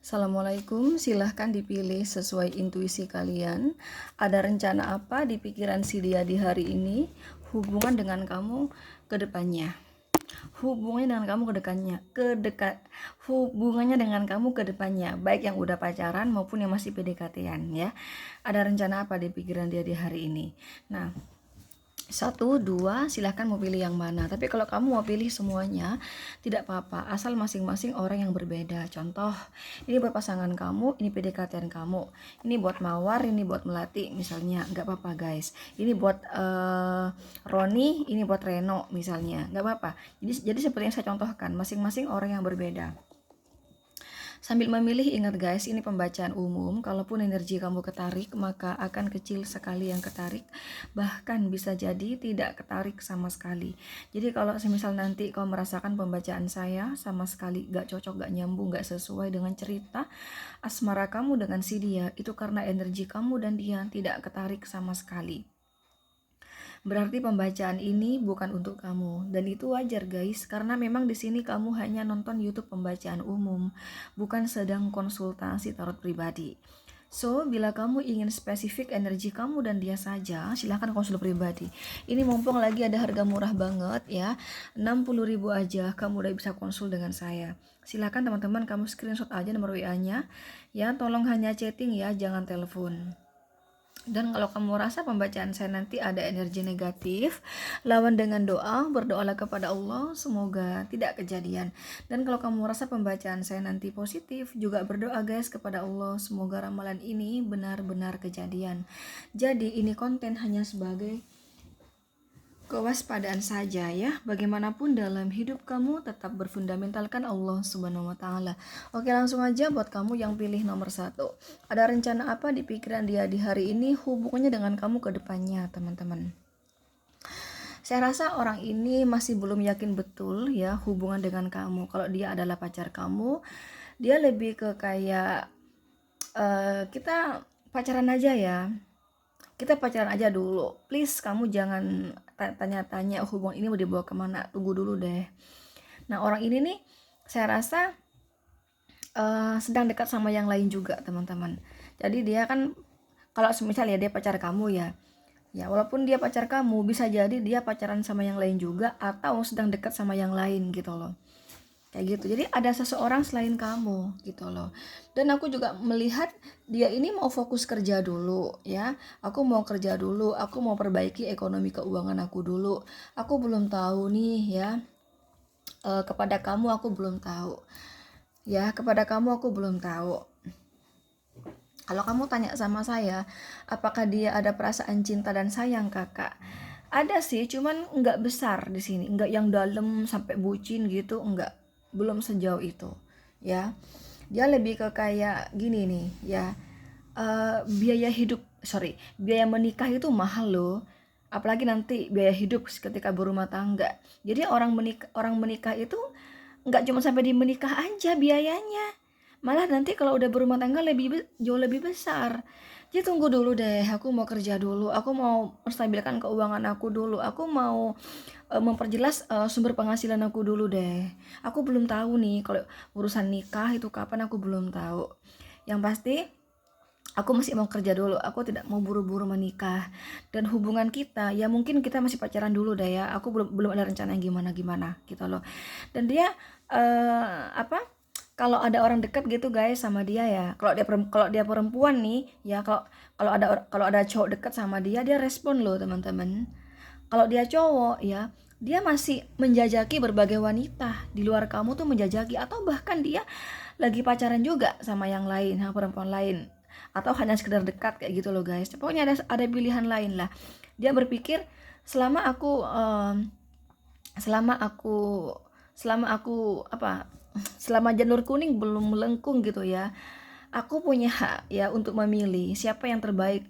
Assalamualaikum, silahkan dipilih sesuai intuisi kalian. Ada rencana apa di pikiran si dia di hari ini? Hubungan dengan kamu ke depannya. Hubungannya dengan kamu hubungannya dengan kamu ke depannya, baik yang udah pacaran maupun yang masih PDKT-an ya. Ada rencana apa di pikiran dia di hari ini? Nah, 1, 2, silahkan mau pilih yang mana. Tapi kalau kamu mau pilih semuanya, tidak apa-apa, asal masing-masing orang yang berbeda. Contoh, ini buat pasangan kamu, ini PDKT kamu, ini buat Mawar, ini buat Melati misalnya, nggak apa-apa guys. Ini buat Roni, ini buat Reno misalnya, nggak apa-apa. Jadi seperti yang saya contohkan, masing-masing orang yang berbeda. Sambil memilih, ingat guys, ini pembacaan umum. Kalaupun energi kamu ketarik, maka akan kecil sekali yang ketarik. Bahkan bisa jadi tidak ketarik sama sekali. Jadi kalau semisal nanti kau merasakan pembacaan saya sama sekali gak cocok, gak nyambung, gak sesuai dengan cerita asmara kamu dengan si dia, itu karena energi kamu dan dia tidak ketarik sama sekali. Berarti pembacaan ini bukan untuk kamu, dan itu wajar guys, karena memang di sini kamu hanya nonton YouTube pembacaan umum, bukan sedang konsultasi tarot pribadi. So, bila kamu ingin spesifik energi kamu dan dia saja, silahkan konsul pribadi. Ini mumpung lagi ada harga murah banget ya, 60.000 aja kamu udah bisa konsul dengan saya. Silahkan teman-teman kamu screenshot aja nomor WA-nya ya, tolong hanya chatting ya, jangan telepon. Dan kalau kamu rasa pembacaan saya nanti ada energi negatif, lawan dengan doa, berdoalah kepada Allah semoga tidak kejadian. Dan kalau kamu rasa pembacaan saya nanti positif, juga berdoa guys kepada Allah semoga ramalan ini benar-benar kejadian. Jadi ini konten hanya sebagai kewaspadaan saja ya. Bagaimanapun dalam hidup kamu tetap berfundamentalkan Allah Subhanahu wa taala. Oke, langsung aja buat kamu yang pilih nomor 1. Ada rencana apa di pikiran dia di hari ini, hubungannya dengan kamu ke depannya, teman-teman? Saya rasa orang ini masih belum yakin betul ya hubungan dengan kamu. Kalau dia adalah pacar kamu, dia lebih ke kayak kita pacaran aja ya. Kita pacaran aja dulu, please kamu jangan tanya-tanya hubungan ini mau dibawa kemana, tunggu dulu deh. Nah, orang ini nih saya rasa sedang dekat sama yang lain juga, teman-teman. Jadi dia kan, kalau misalnya dia pacar kamu ya walaupun dia pacar kamu, bisa jadi dia pacaran sama yang lain juga, atau sedang dekat sama yang lain gitu loh, kayak gitu. Jadi ada seseorang selain kamu gitu loh. Dan aku juga melihat dia ini mau fokus kerja dulu ya. Aku mau kerja dulu, aku mau perbaiki ekonomi keuangan aku dulu. Aku belum tahu nih ya, kepada kamu aku belum tahu ya, kepada kamu aku belum tahu. Kalau kamu tanya sama saya, apakah dia ada perasaan cinta dan sayang kakak? Ada sih, cuman nggak besar di sini, nggak yang dalam sampai bucin gitu, nggak, belum sejauh itu, ya. Dia lebih ke kayak gini nih, ya. Biaya menikah itu mahal loh. Apalagi nanti biaya hidup ketika berumah tangga. Jadi orang menikah itu nggak cuma sampai di menikah aja biayanya, malah nanti kalau udah berumah tangga jauh lebih besar. Jadi tunggu dulu deh, aku mau kerja dulu, aku mau menstabilkan keuangan aku dulu, aku mau memperjelas sumber penghasilan aku dulu deh. Aku belum tahu nih kalau urusan nikah itu kapan, aku belum tahu. Yang pasti aku masih mau kerja dulu, aku tidak mau buru-buru menikah. Dan hubungan kita ya mungkin kita masih pacaran dulu deh ya, aku belum ada rencana yang gimana gitu loh. Dan dia kalau ada orang dekat gitu guys sama dia ya, kalau dia perempuan nih ya, kalau ada cowok dekat sama dia, dia respon loh teman-teman. Kalau dia cowok ya, dia masih menjajaki berbagai wanita di luar kamu tuh, menjajaki, atau bahkan dia lagi pacaran juga sama yang lain, sama perempuan lain, atau hanya sekedar dekat kayak gitu loh guys. Pokoknya ada pilihan lain lah. Dia berpikir selama aku selama aku selama aku apa selama janur kuning belum melengkung gitu ya, aku punya hak ya untuk memilih siapa yang terbaik,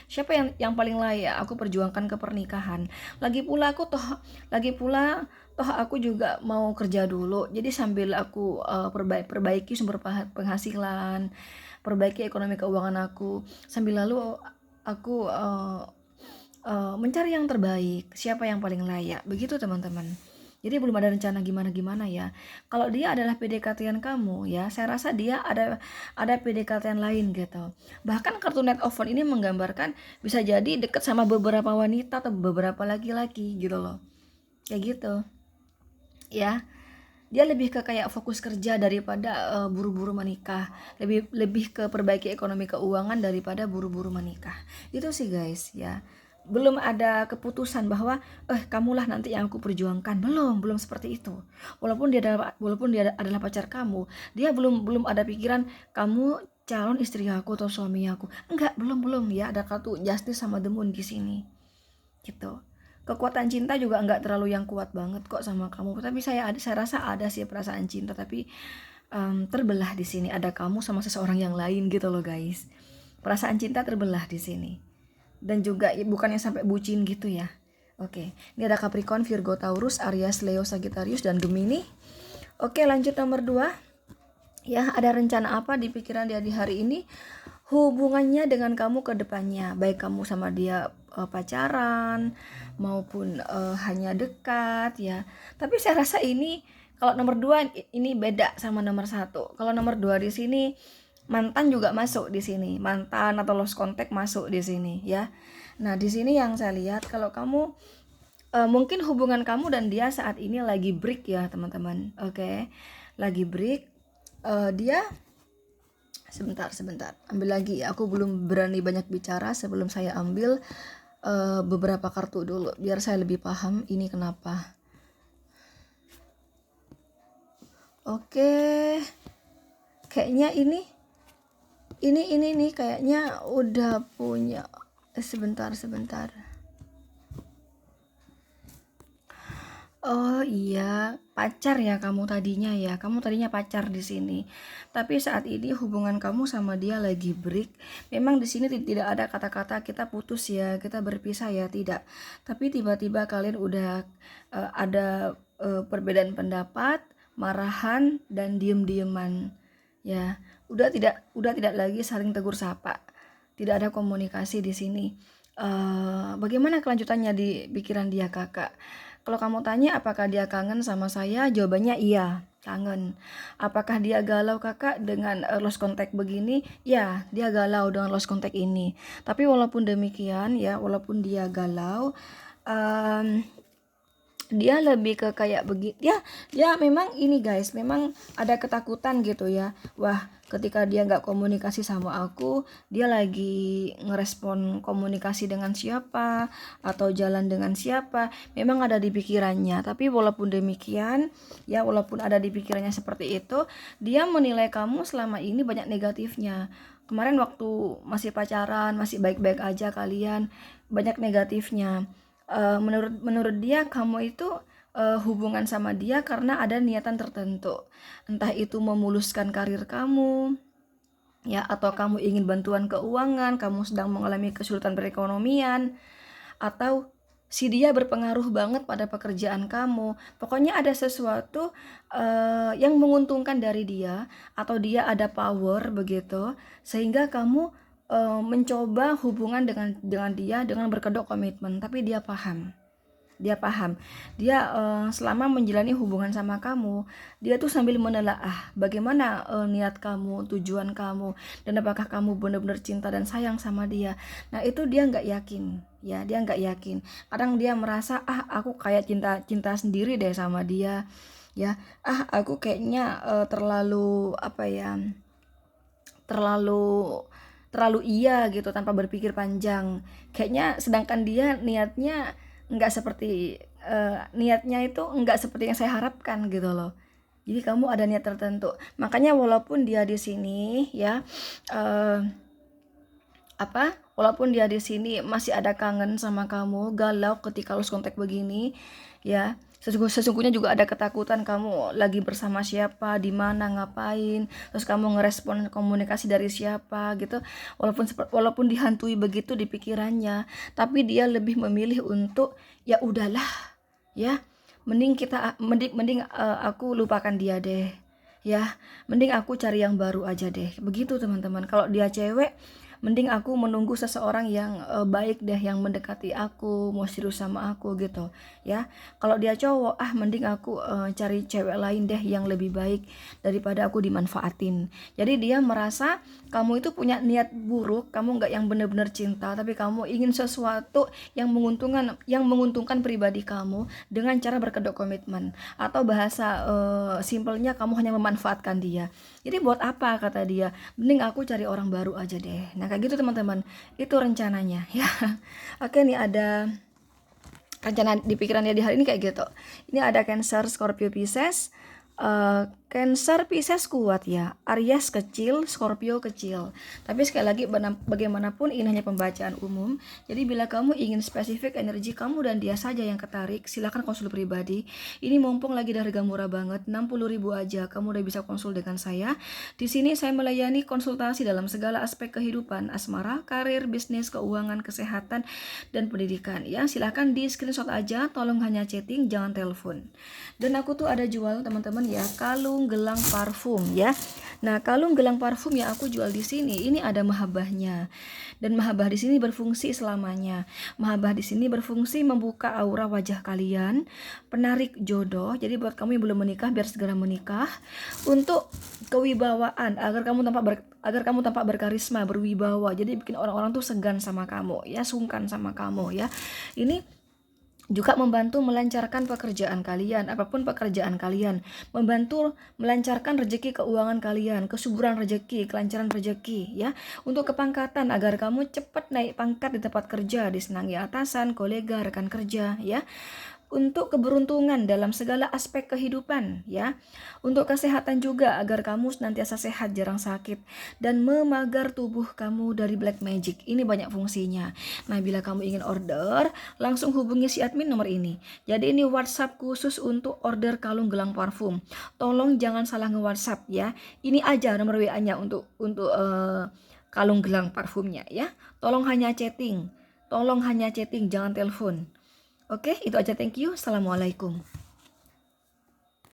siapa yang paling layak aku perjuangkan ke pernikahan. Lagi pula toh aku juga mau kerja dulu, jadi sambil aku perbaiki sumber penghasilan, perbaiki ekonomi keuangan aku, sambil lalu aku mencari yang terbaik, siapa yang paling layak, begitu teman-teman. Jadi belum ada rencana gimana-gimana ya. Kalau dia adalah PDKT-an kamu ya, saya rasa dia ada PDKT-an lain gitu. Bahkan kartu Knight of Wands ini menggambarkan bisa jadi deket sama beberapa wanita atau beberapa laki-laki gitu loh. Kayak gitu. Ya. Dia lebih ke kayak fokus kerja daripada buru-buru menikah, lebih ke perbaiki ekonomi keuangan daripada buru-buru menikah. Itu sih guys ya. Belum ada keputusan bahwa kamulah nanti yang aku perjuangkan. Belum seperti itu. Walaupun dia adalah pacar kamu, dia belum ada pikiran kamu calon istri aku atau suami aku. Enggak, belum ya. Ada kartu Justice sama The Moon di sini. Gitu. Kekuatan cinta juga enggak terlalu yang kuat banget kok sama kamu, tapi saya rasa ada sih perasaan cinta, tapi terbelah di sini. Ada kamu sama seseorang yang lain gitu loh guys. Perasaan cinta terbelah di sini. Dan juga bukannya sampai bucin gitu ya. Oke, ini ada Capricorn, Virgo, Taurus, Aries, Leo, Sagittarius, dan Gemini. Oke, lanjut nomor 2. Ya, ada rencana apa di pikiran dia di hari ini? Hubungannya dengan kamu ke depannya, baik kamu sama dia pacaran maupun hanya dekat ya. Tapi saya rasa ini kalau nomor 2 ini beda sama nomor 1. Kalau nomor 2 di sini mantan juga masuk di sini. Mantan atau lost contact masuk di sini ya. Nah, di sini yang saya lihat kalau kamu mungkin hubungan kamu dan dia saat ini lagi break ya, teman-teman. Oke. Lagi break. Dia sebentar ambil lagi, aku belum berani banyak bicara sebelum saya ambil beberapa kartu dulu biar saya lebih paham ini kenapa. Oke, kayaknya ini nih kayaknya udah punya sebentar. Oh iya, pacar ya kamu tadinya ya. Kamu tadinya pacar di sini. Tapi saat ini hubungan kamu sama dia lagi break. Memang di sini tidak ada kata-kata kita putus ya, kita berpisah ya, tidak. Tapi tiba-tiba kalian udah ada perbedaan pendapat, marahan dan diem-dieman. Ya, udah tidak lagi saling tegur sapa. Tidak ada komunikasi di sini. Bagaimana kelanjutannya di pikiran dia kakak? Kalau kamu tanya apakah dia kangen sama saya, jawabannya iya, kangen. Apakah dia galau kakak dengan lost contact begini? Ya, dia galau dengan lost contact ini. Tapi walaupun demikian ya, walaupun dia galau, dia lebih ke kayak begitu ya memang ini guys, memang ada ketakutan gitu ya. Wah, ketika dia nggak komunikasi sama aku, dia lagi ngerespon komunikasi dengan siapa atau jalan dengan siapa, memang ada di pikirannya. Tapi walaupun demikian ya, walaupun ada di pikirannya seperti itu, dia menilai kamu selama ini banyak negatifnya. Kemarin waktu masih pacaran, masih baik-baik aja kalian, banyak negatifnya. Menurut dia kamu itu hubungan sama dia karena ada niatan tertentu, entah itu memuluskan karir kamu ya, atau kamu ingin bantuan keuangan, kamu sedang mengalami kesulitan perekonomian, atau si dia berpengaruh banget pada pekerjaan kamu. Pokoknya ada sesuatu yang menguntungkan dari dia, atau dia ada power begitu, sehingga kamu mencoba hubungan dengan dia dengan berkedok komitmen. Tapi dia paham, dia selama menjalani hubungan sama kamu, dia tuh sambil menelaah bagaimana niat kamu, tujuan kamu, dan apakah kamu benar-benar cinta dan sayang sama dia. Nah, itu dia nggak yakin ya, dia nggak yakin. Kadang dia merasa aku kayak cinta sendiri deh sama dia ya, aku kayaknya terlalu apa ya, terlalu iya gitu tanpa berpikir panjang kayaknya. Sedangkan dia niatnya itu enggak seperti yang saya harapkan gitu loh. Jadi kamu ada niat tertentu, makanya walaupun dia di sini ya walaupun dia di sini masih ada kangen sama kamu, galau ketika lost contact begini ya. Sesungguhnya juga ada ketakutan kamu lagi bersama siapa, di mana, ngapain, terus kamu ngerespon komunikasi dari siapa gitu. Walaupun dihantui begitu di pikirannya, tapi dia lebih memilih untuk ya udahlah ya, mending aku lupakan dia deh ya, mending aku cari yang baru aja deh, begitu teman-teman. Kalau dia cewek Mending aku menunggu seseorang yang baik deh, yang mendekati aku, mau serius sama aku gitu ya. Kalau dia cowok, mending aku cari cewek lain deh yang lebih baik daripada aku dimanfaatin. Jadi dia merasa kamu itu punya niat buruk, kamu nggak yang benar-benar cinta, tapi kamu ingin sesuatu yang menguntungkan pribadi kamu dengan cara berkedok komitmen, atau bahasa simpelnya kamu hanya memanfaatkan dia. Jadi buat apa, kata dia, mending aku cari orang baru aja deh. Nah kayak gitu teman-teman, itu rencananya ya. Oke, nih ada rencana di pikiran dia di hari ini kayak gitu. Ini ada Cancer, Scorpio, Pisces. Cancer, Pisces kuat ya, Aries kecil, Scorpio kecil. Tapi sekali lagi, bagaimanapun ini hanya pembacaan umum. Jadi bila kamu ingin spesifik energi kamu dan dia saja yang ketarik, silakan konsul pribadi. Ini mumpung lagi harga murah banget, 60.000 aja kamu udah bisa konsul dengan saya. Di sini saya melayani konsultasi dalam segala aspek kehidupan, asmara, karir, bisnis, keuangan, kesehatan, dan pendidikan ya. Silakan di screenshot aja, tolong hanya chatting, jangan telepon. Dan aku tuh ada jual teman-teman ya, kalung gelang parfum ya. Nah, kalung gelang parfum yang aku jual di sini ini ada mahabbahnya. Dan mahabbah di sini berfungsi selamanya. Mahabbah di sini berfungsi membuka aura wajah kalian, penarik jodoh. Jadi buat kamu yang belum menikah, biar segera menikah. Untuk kewibawaan, agar kamu tampak berkarisma, berwibawa. Jadi bikin orang-orang tuh segan sama kamu ya, sungkan sama kamu ya. Ini juga membantu melancarkan pekerjaan kalian, apapun pekerjaan kalian, membantu melancarkan rezeki keuangan kalian, kesuburan rezeki, kelancaran rezeki ya. Untuk kepangkatan, agar kamu cepat naik pangkat di tempat kerja, disenangi atasan, kolega, rekan kerja ya. Untuk keberuntungan dalam segala aspek kehidupan ya. Untuk kesehatan juga, agar kamu senantiasa sehat, jarang sakit, dan memagar tubuh kamu dari black magic. Ini banyak fungsinya. Nah, bila kamu ingin order, langsung hubungi si admin nomor ini. Jadi ini WhatsApp khusus untuk order kalung gelang parfum. Tolong jangan salah nge-WhatsApp ya. Ini aja nomor WA-nya untuk kalung gelang parfumnya ya. Tolong hanya chatting, jangan telepon. Oke, itu aja. Thank you. Assalamualaikum.